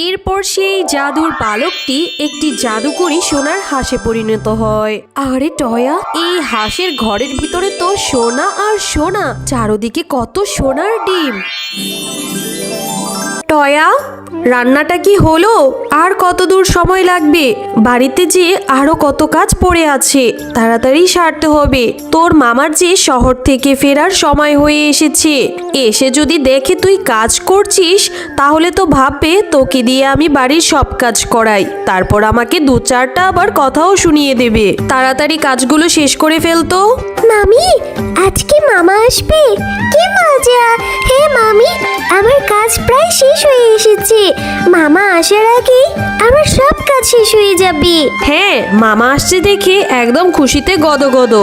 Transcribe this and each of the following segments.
এরপর সেই জাদুর বালকটি একটি জাদুকরী সোনার হাঁসে পরিণত হয়। আরে টয়া, এই হাঁসের ঘরের ভিতরে তো সোনা আর সোনা, চারদিকে কত সোনার ডিম। টয়া, রান্নাটা কি হলো? আর কত দূর সময় লাগবে? বাড়িতে যে আরো কত কাজ পড়ে আছে, তাড়াতাড়ি সারতে হবে। তোর মামার যে শহর থেকে ফেরার সময় হয়ে এসেছে, এসে যদি দেখে তুই কাজ করছিস তাহলে তো ভাববে তোকে দিয়ে আমি বাড়ির সব কাজ করাই, তারপর আমাকে দু চারটা আবার কথাও শুনিয়ে দেবে। তাড়াতাড়ি কাজগুলো শেষ করে ফেলতো। মামি, আজকে মামা আসবে, কি মজা! হ্যাঁ মামি, আমার কাজ প্রায় শেষ হয়ে এসেছে। মামা আসার আগে আমার সব কাজ শেষ হয়ে যাবে। হ্যাঁ, মামা আসছে দেখে একদম খুশিতে গদগদ।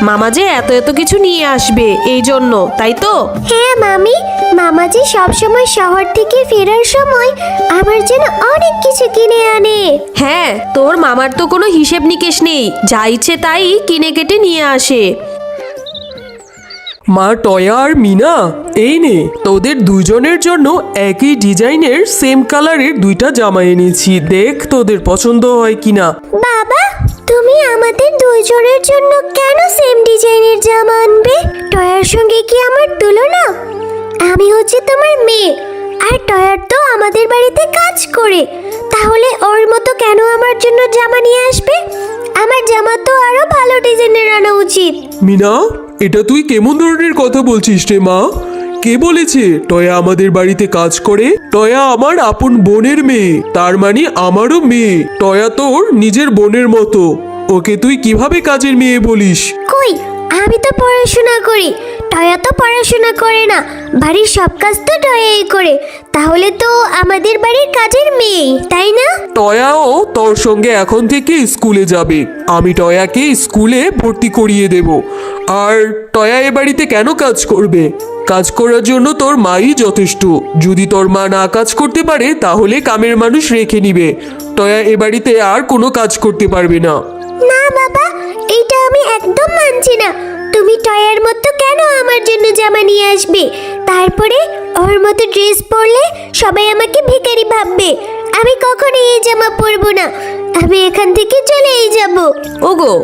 মামা যে এত এত কিছু নিয়ে আসবে এই জন্য, তাই তো? হ্যাঁ মামি, মামা যে সবসময় শহর থেকে ফেরার সময় আমার জন্য অনেক কিছু কিনে আনে। হ্যাঁ, তোর মামার তো কোনো হিসেব নিকেশ নেই, যা ইচ্ছে তাই কিনে কেটে নিয়ে আসে। মা টয়া আর মিনা, এই নে তোদের দুজনের জন্য একই ডিজাইনের সেম কালারের দুইটা জামা এনেছি, দেখ তোদের পছন্দ হয় কিনা। বাবা, তুমি আমাদের দুইজনের জন্য কেন সেম ডিজাইনের জামা আনবে? টয়ার সঙ্গে কি আমার তুলনা? আমি হচ্ছে তোমার মেয়ে, আর টয়ার তো আমাদের বাড়িতে কাজ করে, তাহলে ওর মতো কেন আমার জন্য জামা নিয়ে আসবে? আমার জামা তো আরো ভালো ডিজাইনের আনা উচিত। মিনা, এটা তুই কেমন ধরনের কথা বলছিস রে মা? কে বলেছে টয়া আমাদের বাড়িতে কাজ করে? টয়া আমার আপন বোনের মেয়ে, তার মানে আমারও মেয়ে। টয়া তোর নিজের বোনের মতো, ওকে তুই কিভাবে কাজের মেয়ে বলিস? কই, আমি তো পড়াশোনা করি, টয়া তো পড়াশোনা করে না, বাড়ির সব কাজ তো টয়াই করে, তাহলে তো আমাদের বাড়ির কাজের মেয়ে, তাই না? টয়াও তোর সঙ্গে এখন থেকে স্কুলে যাবে, আমি টয়াকে স্কুলে ভর্তি করিয়ে দেব। আর টয়া এ বাড়িতে কেন কাজ করবে? কাজ করার জন্য তোর মাই যথেষ্ট। যদি তোর মা না কাজ করতে পারে তাহলে কামের মানুষ রেখে নিবে। টয়া এ বাড়িতে আর কোনো কাজ করতে পারবে না। না বাবা, এইটা আমি একদম মানছি না। তুমি টয়ার মতো কেন আমার জন্য জামা নিয়ে আসবে? তারপরে ওর মতো ড্রেস পরলে সবাই আমাকে ভিখারি ভাববে। আমি কখনো এই জামা পরবো না, আমি এখান থেকে চলেই যাব। ওগো,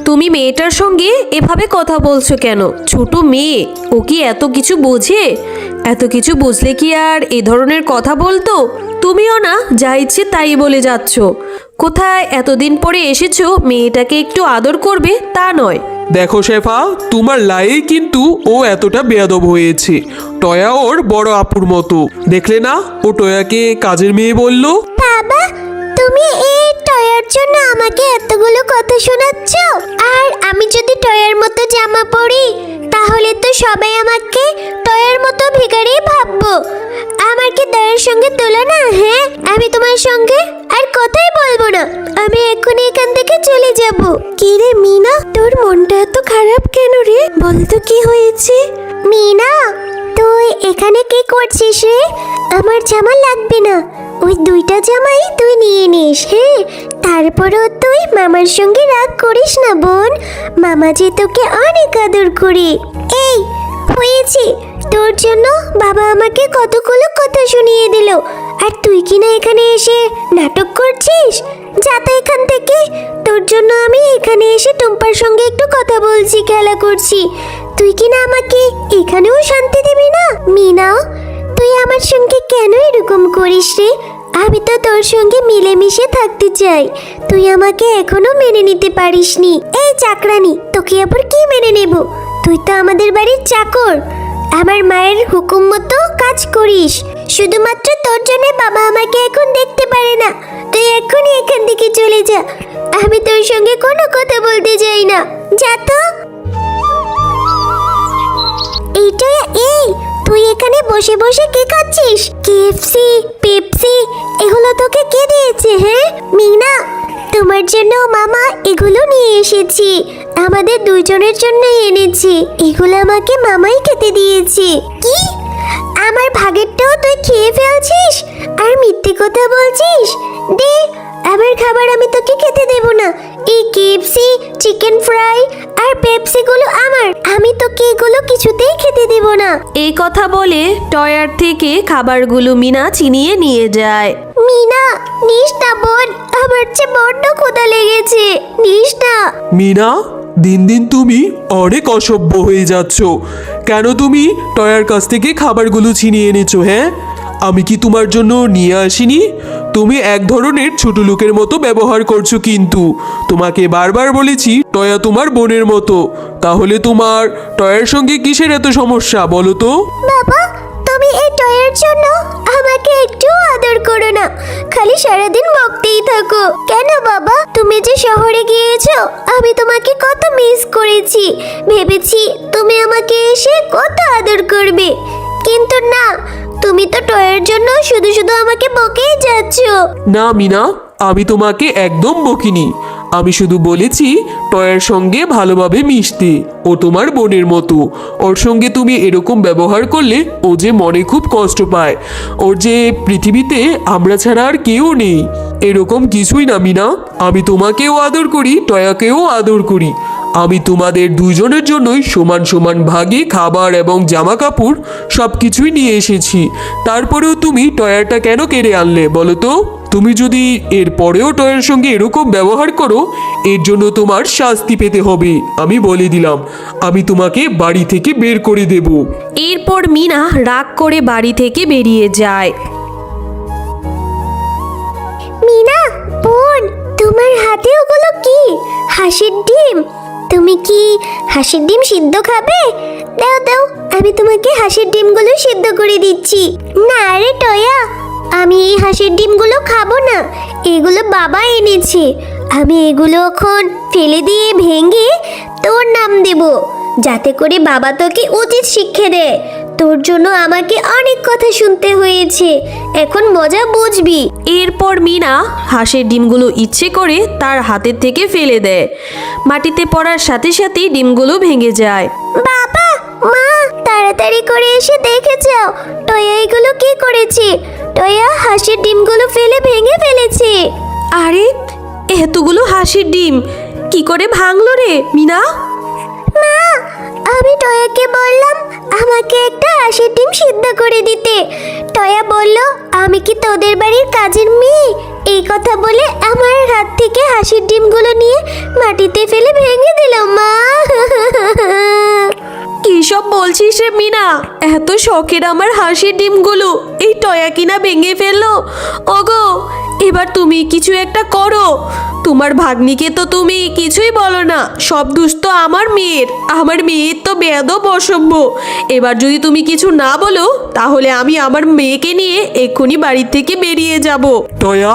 তুমি মেয়েটার সঙ্গে এভাবে কথা বলছো কেন? ছোট মেয়ে, ও কি এত কিছু বোঝে? এত কিছু বুঝলে কি আর এ ধরনের কথা বলতো? তুমিও না যা ইচ্ছে তাই বলে যাচ্ছ। কোথায় এতদিন পরে এসেছো, মেয়েটাকে একটু আদর করবে তা নয়। দেখো শেফা, তোমার লাই কিন্তু ও এতটা বেয়াদব হয়েছে। টয়া ওর বড় আপুর মতো, দেখলে না ও টয়াকে কাজের মেয়ে বলল। বাবা, তুমি এই টয়ার জন্য আমাকে এতগুলো কথা শোনাচ্ছ? আর আমি যদি টয়ার মতো জামা পরি তাহলে তো সবাই আমাকে টয়ার মতো ভিখারি ভাববো। আমার কি টয়ার সঙ্গে তুলনা? হ্যাঁ, আমি তোমার সঙ্গে আর কথাই বলবো না, আমি এক্ষুনি এখান থেকে চলে যাব। কি রে মিনা, তোর মনটা এত খারাপ কেন রে? বলতো কি হয়েছে? মিনা, তুই এখানে কি করছিস রে? আমার জামা লাগবে না, ওই দুইটা জামাই তুই নিয়ে নিস। হ্যাঁ, তারপরও তুই মামার সঙ্গে রাগ করিস না বোন, মামা যে তোকে অনেক আদর করে। এই হয়েছে, তোর জন্য বাবা আমাকে কতগুলো কথা শুনিয়ে দিল, আর তুই কিনা এখানে এসে নাটক করছিস? যা তো এখান থেকে। তোর জন্য আমি এখানে এসে টুম্পার সঙ্গে একটু কথা বলছি, খেলা করছি, তুই কিনা আমাকে এখানেও শান্তি দিবি না? মিনা, তুই আমার সঙ্গে কেন এরকম করিস রে? আমি তো তোর সঙ্গে মিলেমিশে থাকতে চাই, তুই আমাকে এখনো মেনে নিতে পারিসনি। এই চাকরানি, তোকে আবার কি মেনে নেব? তুই তো আমাদের বাড়ির চাকর, আমার মায়ের হুকুম মতো কাজ করিস। শুধুমাত্র তোর জন্য বাবা আমাকে এখন দেখতে পারে না। তুই এখনই এখান থেকে চলে যা, আমি তোর সঙ্গে কোনো কথা বলতে চাই না, যা তো। এইটা, এই তুই এখানে বসে বসে কি খাচ্ছিস? কেএফসি, পেপসি, এগুলো তোকে কে দিয়েছে? হ্যাঁ মিনা, তোমার জন্য মামা এগুলো নিয়ে এসেছি, আমাদের দুইজনের জন্য এনেছি। এগুলো আমাকে মামাই খেতে দিয়েছে। কি, আমার ভাগেরটাও তুই খেয়ে ফেলছিস আর মিথ্যে কথা বলছিস? দে, আমার খাবার আমি তোকে খেতে দেব না, এই কেএফসি, চিকেন ফ্রাই আর পেপসিগুলো আমার। আমি তোকে এগুলো কিছুতেই খেতে দেব না। এই কথা বলে টয়ার থেকে খাবারগুলো মিনা ছিনিয়ে নিয়ে যায়। মিনা, নিস না বোন, আমার চেয়ে বড্ড ক্ষুধা লেগেছে, নিস না। মিনা, দিন দিন তুমি অনেক অসভ্য হয়ে যাচ্ছ। কেন তুমি টয়ার কাছ থেকে খাবারগুলো ছিনিয়ে এনেছো? হ্যাঁ, আমি কি তোমার জন্য নিয়ে আসিনি? তুমি এক ধরনের ছোট লোকের মতো ব্যবহার করছো। কিন্তু তোমাকে বারবার বলেছি টয়া তোমার বোনের মতো। তাহলে তোমার টয়ার সঙ্গে কিসের এত সমস্যা বলো তো? বাবা, তুমি এই টয়ের জন্য আমাকে একটু আদর করো না, খালি সারাদিন বকতেই থাকো। কেন বাবা, তুমি যে শহরে গিয়েছো, আমি তোমাকে কত মিস করেছি। ভেবেছি তুমি আমাকে এসে কত আদর করবে, কিন্তু না, তুমি তো টয়ের জন্য শুধু শুধু আমাকে বকেই যাচ্ছ। না মিনা, আমি তোমাকে একদম বকিনি। আমি শুধু বলেছি টয়ার সঙ্গে ভালোভাবে মিশতে। ও তোমার বোনের মতো। ওর সঙ্গে তুমি এরকম ব্যবহার করলে ও যে মনে খুব কষ্ট পায়। ওর যে পৃথিবীতে আমরা ছাড়া আর কেউ নেই, এরকম কিছুই না মিনা। আমি তোমাকেও আদর করি, টয়াকেও আদর করি। আমি তোমাদের দুজনের জন্যই সমান সমান ভাগে খাবার এবং জামা কাপড় সব কিছুই নিয়ে এসেছি। তারপরেও তুমি টয়ারটা কেন কেড়ে আনলে বলো তো? তুমি যদি এর পরেও টয়ের সঙ্গে এরকম ব্যবহার করো, এর জন্য তোমার শাস্তি পেতে হবে। আমি বলে দিলাম, আমি তোমাকে বাড়ি থেকে বের করে দেব। এরপর মিনা রাগ করে বাড়ি থেকে বেরিয়ে যায়। মিনা বোন, তোমার হাতে ওগুলো কি? হাঁসের ডিম? তুমি কি হাঁসের ডিম সিদ্ধ খাবে? দাও দাও, আমি তোমাকে হাঁসের ডিমগুলো সিদ্ধ করে দিচ্ছি। না রে টয়া, আমি এই হাঁসের ডিমগুলো খাবো না, এগুলো বাবা এনেছে। আমি এগুলো এখন ফেলে দিয়ে ভেঙে তোর নাম দেব, যাতে করে বাবা তোকে উচিত শিক্ষা দেয়। তোর জন্য আমাকে অনেক কথা শুনতে হয়েছে, এখন মজা বুঝবি। এরপর মিনা হাঁসের ডিমগুলো ইচ্ছে করে তার হাতের থেকে ফেলে দেয়। মাটিতে পড়ার সাথে সাথেই ডিমগুলো ভেঙে যায়। বাবা, মা, তাড়াতাড়ি করে এসে দেখে যাও, টয়া এগুলো কি করেছে। টয়া হাঁসের ডিমগুলো ফেলে ভেঙে ফেলেছে। আরে, এতগুলো হাঁসের ডিম কি করে ভাঙলো রে মিনা? মা, আমি টয়াকে বললাম আমাকে একটা হাঁসের ডিম সিদ্ধ করে দিতে। টয়া বলল, আমি কি তোদের বাড়ির কাজের মেয়ে? এই কথা বলে আমার হাত থেকে হাঁসের ডিমগুলো নিয়ে মাটিতে ফেলে ভেঙে দিল। মা, কি সব বলছিস রে মিনা? এত শখের আমার হাঁসের ডিমগুলো এই টয়া কিনা ভেঙে ফেললো। ওগো, এবার তুমি কিছু একটা করো। তোমার ভাগ্নিকে তো তুমি কিছুই বলো না, সব দোষ তো আমার মেয়ের। আমার মেয়ের তো বেয়াদব অসভ্য। এবার যদি তুমি কিছু না বলো, তাহলে আমি আমার মেয়েকে নিয়ে এক্ষুনি বাড়ি থেকে বেরিয়ে যাব। টয়া,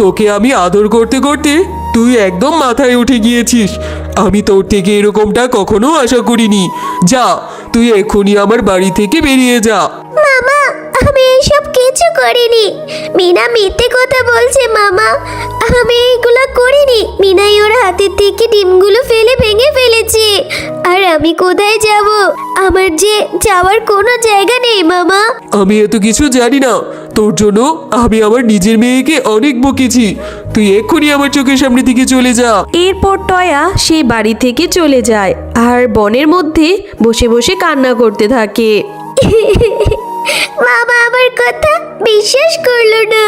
তোকে আমি আদর করতে করতে তুই একদম মাথায় উঠে গিয়েছিস। আমি তোর থেকে এরকমটা কখনো আশা করিনি। যা, তুই এক্ষুনি আমার বাড়ি থেকে বেরিয়ে যা। মামা, আমি এইসব কিছু করিনি। মিনা মিথ্যে কথা বলছে মামা, আমি এইগুলো করিনি। মিনাই ওর হাতের থেকে ডিমগুলো ফেলে ভেঙে ফেলেছে। আর আমি কোথায় যাব? আমার যে যাওয়ার কোনো জায়গা নেই মামা। আমি এত কিছু জানি না। তোর জন্য আমি আমার নিজের মেয়েকে অনেক বকেছি। তুই এক্ষুনি আমার চোখের সামনে থেকে চলে যা। এরপর টয়া সে বাড়ি থেকে চলে যায় আর বনের মধ্যে বসে বসে কান্না করতে থাকে। মামা আমার কথা বিশ্বাস করলো না।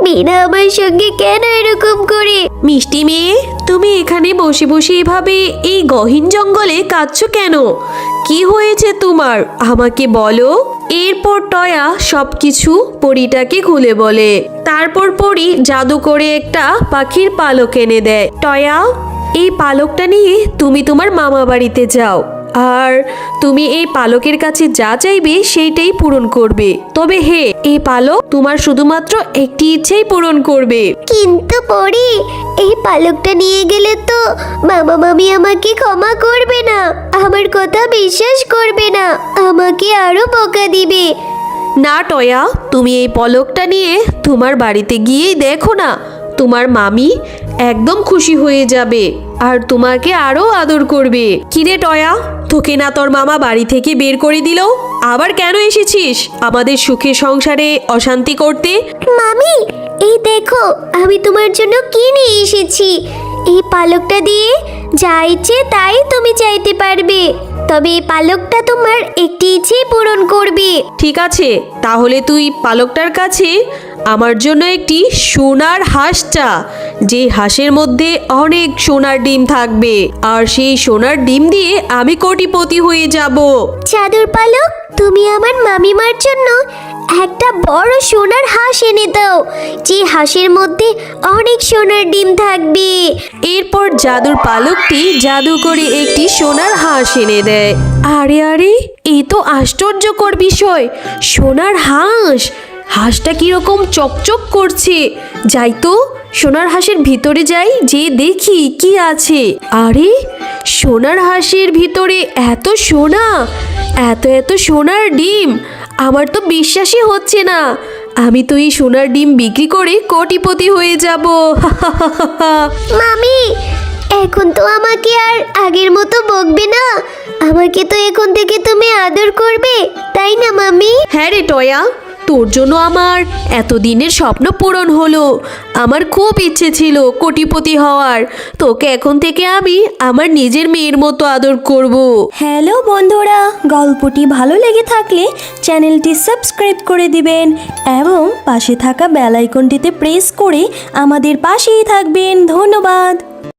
মিনা আমার সঙ্গে কেন এরকম করে? মিষ্টি মেয়ে, তুমি এখানে বসে বসে এভাবে এই গহীন জঙ্গলে কাঁদছো কেন? কি হয়েছে তোমার, আমাকে বলো। এরপর টয়া সবকিছু পরীটাকে খুলে বলে। তারপর পরী জাদু করে একটা পাখির পালক এনে দেয়। টয়া, এই পালকটা নিয়ে তুমি তোমার মামা বাড়িতে যাও, আর তুমি এই পালকের কাছে যা চাইবে সেইটাই পূরণ করবে। তবে হে, এই পালক তোমার শুধুমাত্র একটি ইচ্ছেই পূরণ করবে। কিন্তু পরি, এই পালকটা নিয়ে গেলে তো মামা মামি আমাকে ক্ষমা করবে না, আমার কথা বিশ্বাস করবে না, আমাকে আরো বকা দিবে। না টয়া, তুমি এই পলকটা নিয়ে তোমার বাড়িতে গিয়েই দেখো না, তোমার মামি একদম খুশি হয়ে যাবে আর তোমাকে আরো আদর করবে। কিরে টয়া, তোকে না তোর মামা বাড়ি থেকে বের করে দিল? আবার কেন এসেছিস আমাদের সুখে সংসারে অশান্তি করতে? মামি, এই দেখো আমি তোমার জন্য কি নিয়ে এসেছি। এই পালকটা দিয়ে যা ইচ্ছে তাই তুমি চাইতে পারবে, তবে এই পালকটা তোমার একটি ইচ্ছে পূরণ করবে। ঠিক আছে, তাহলে তুই পালকটার কাছে আমার জন্য একটি সোনার হাঁস চা, যে হাঁসের মধ্যে অনেক সোনার ডিম থাকবে, আর সেই সোনার ডিম দিয়ে আমি কোটিপতি হয়ে যাব। চাদর পালক, তুমি আমার মামিমার জন্য একটা বড় সোনার হাঁস এনে দাও, যে হাঁসের মধ্যে অনেক সোনার ডিম থাকবে। এরপর জাদুর পালকটি জাদু করে একটি সোনার হাঁস এনে দেয়। আরে আরে, এই তো আশ্চর্যকর বিষয়, সোনার হাঁস। হাঁসটা কিরকম চকচক করছে। যাই তো, সোনার হাঁসের ভিতরে যাই, যে দেখি কি আছে। আরে, সোনার হাঁসের ভিতরে এত সোনা, এত এত সোনার ডিম, আমার তো বিশ্বাসই হচ্ছে না। আমি তো এই সোনার ডিম বিক্রি করে কোটিপতি হয়ে যাব। মামি, এখন তো আমাকে আর আগের মতো বকবে না। আমাকে তো এখন থেকে তুমি আদর করবে, তাই না মামি? হ্যাঁ রে টয়া, তোর জন্য আমার এতদিনের স্বপ্ন পূরণ হলো। আমার খুব ইচ্ছে ছিল কোটিপতি হওয়ার। তোকে এখন থেকে আমি আমার নিজের মেয়ের মতো আদর করব। হ্যালো বন্ধুরা, গল্পটি ভালো লেগে থাকলে চ্যানেলটি সাবস্ক্রাইব করে দিবেন এবং পাশে থাকা বেল আইকনটিতে প্রেস করে আমাদের পাশেই থাকবেন। ধন্যবাদ।